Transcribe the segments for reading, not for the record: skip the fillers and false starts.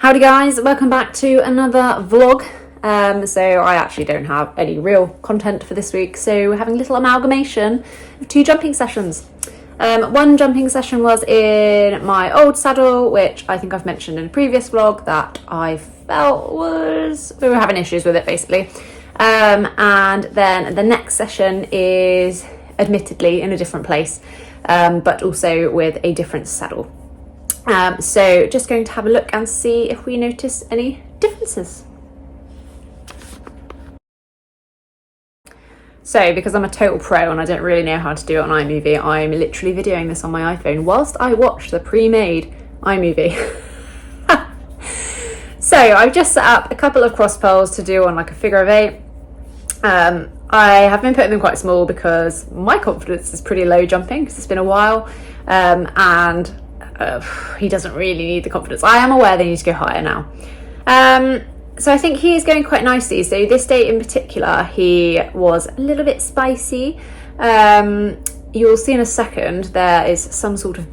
Howdy guys, welcome back to another vlog. So I actually don't have any real content for this week, so we're having a little amalgamation of two jumping sessions. One jumping session was in my old saddle, which I think I've mentioned in a previous vlog that I felt we were having issues with it basically. And then the next session is admittedly in a different place, but also with a different saddle. So just going to have a look and see if we notice any differences. So because I'm a total pro and I don't really know how to do it on iMovie, I'm literally videoing this on my iPhone whilst I watch the pre-made iMovie. So I've just set up a couple of cross poles to do on like a figure of 8. I have been putting them quite small because my confidence is pretty low jumping because it's been a while, and he doesn't really need the confidence. I am aware they need to go higher now. So I think he is going quite nicely. So this day in particular, he was a little bit spicy. You'll see in a second, there is some sort of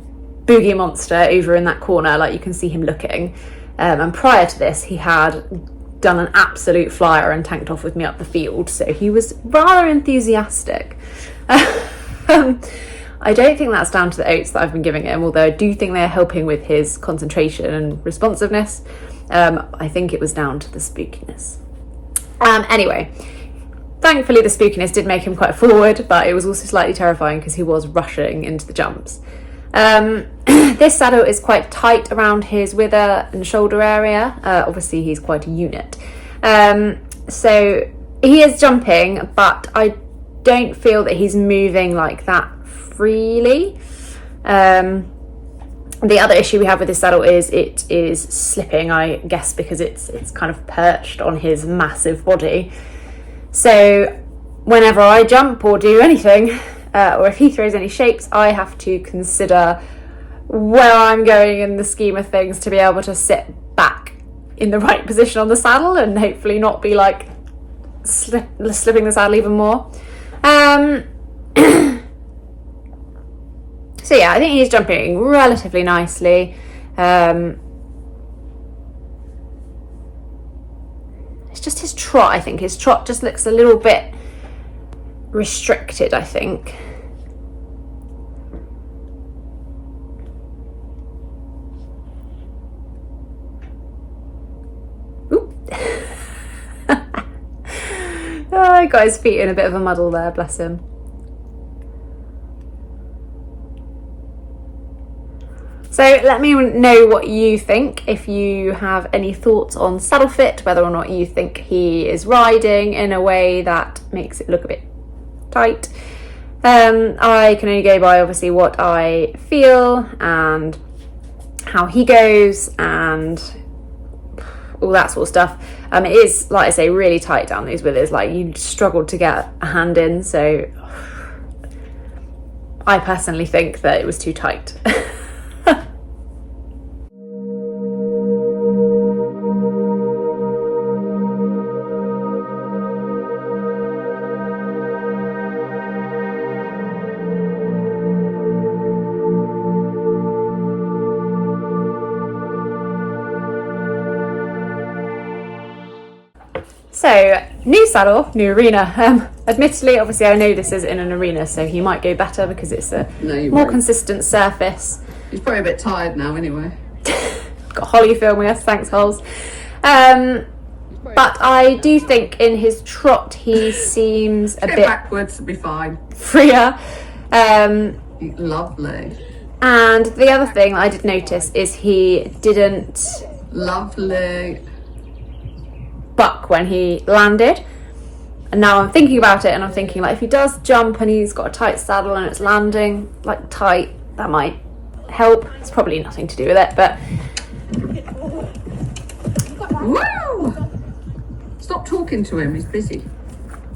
boogie monster over in that corner, like you can see him looking. And prior to this, he had done an absolute flyer and tanked off with me up the field. So he was rather enthusiastic. I don't think that's down to the oats that I've been giving him, although I do think they're helping with his concentration and responsiveness. I think it was down to the spookiness. Anyway, thankfully the spookiness did make him quite forward, but it was also slightly terrifying because he was rushing into the jumps. This saddle is quite tight around his wither and shoulder area. Obviously he's quite a unit. So he is jumping, but I don't feel that he's moving like that freely. The other issue we have with this saddle is it is slipping, I guess because it's kind of perched on his massive body. So whenever I jump or do anything, or if he throws any shapes, I have to consider where I'm going in the scheme of things to be able to sit back in the right position on the saddle and hopefully not be like slipping the saddle even more. So yeah, I think he's jumping relatively nicely. It's just his trot, I think. His trot just looks a little bit restricted, I think. Oop. Oh, he got his feet in a bit of a muddle there, bless him. So let me know what you think, if you have any thoughts on saddle fit, whether or not you think he is riding in a way that makes it look a bit tight. I can only go by obviously what I feel and how he goes and all that sort of stuff. It is, like I say, really tight down these withers, like you struggled to get a hand in, so I personally think that it was too tight. So, new saddle, new arena. Admittedly, obviously I know this is in an arena, so he might go better because it's a more consistent surface. He's probably a bit tired now anyway. Got Holly filming us, thanks Holes. But I do think in his trot he seems a bit backwards to be fine. Freer. Lovely. And the other thing I did notice is he didn't lovely buck when he landed. And now I'm thinking about it and I'm thinking, like, if he does jump and he's got a tight saddle and it's landing like tight, that might help. It's probably nothing to do with it, but woo! Stop talking to him, he's busy.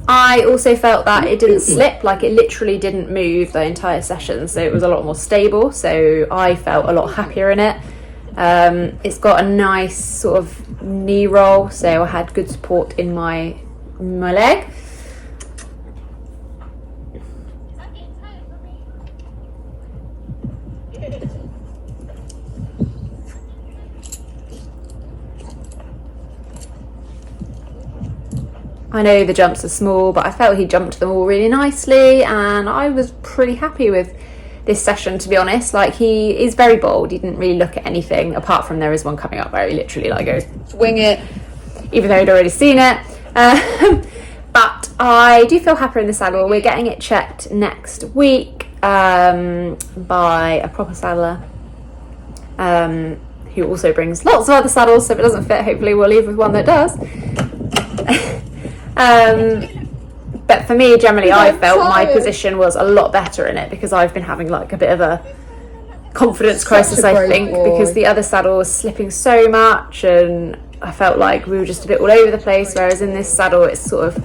I also felt that it didn't slip, like it literally didn't move the entire session, so it was a lot more stable, so I felt a lot happier in it. It's got a nice sort of knee roll, so I had good support in my leg. I know the jumps are small, but I felt he jumped them all really nicely, and I was pretty happy with this session, to be honest. Like, he is very bold. He didn't really look at anything, apart from there is one coming up where he literally like goes, swing it, even though he'd already seen it. But I do feel happier in the saddle. We're getting it checked next week by a proper saddler, who also brings lots of other saddles, so if it doesn't fit, hopefully we'll leave with one that does. But for me, generally, I felt my position was a lot better in it, because I've been having like a bit of a confidence crisis, I think, because the other saddle was slipping so much, and I felt like we were just a bit all over the place, whereas in this saddle it's sort of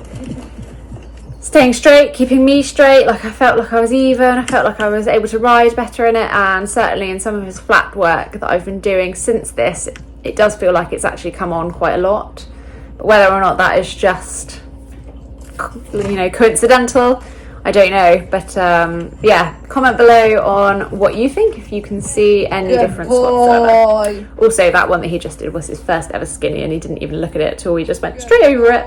staying straight, keeping me straight. Like, I felt like I was even, I felt like I was able to ride better in it, and certainly in some of his flat work that I've been doing since this, it does feel like it's actually come on quite a lot. But whether or not that is just, you know, coincidental, I don't know. But yeah, comment below on what you think, if you can see any difference whatsoever. Also, that one that he just did was his first ever skinny, and he didn't even look at it at all. He just went straight over it.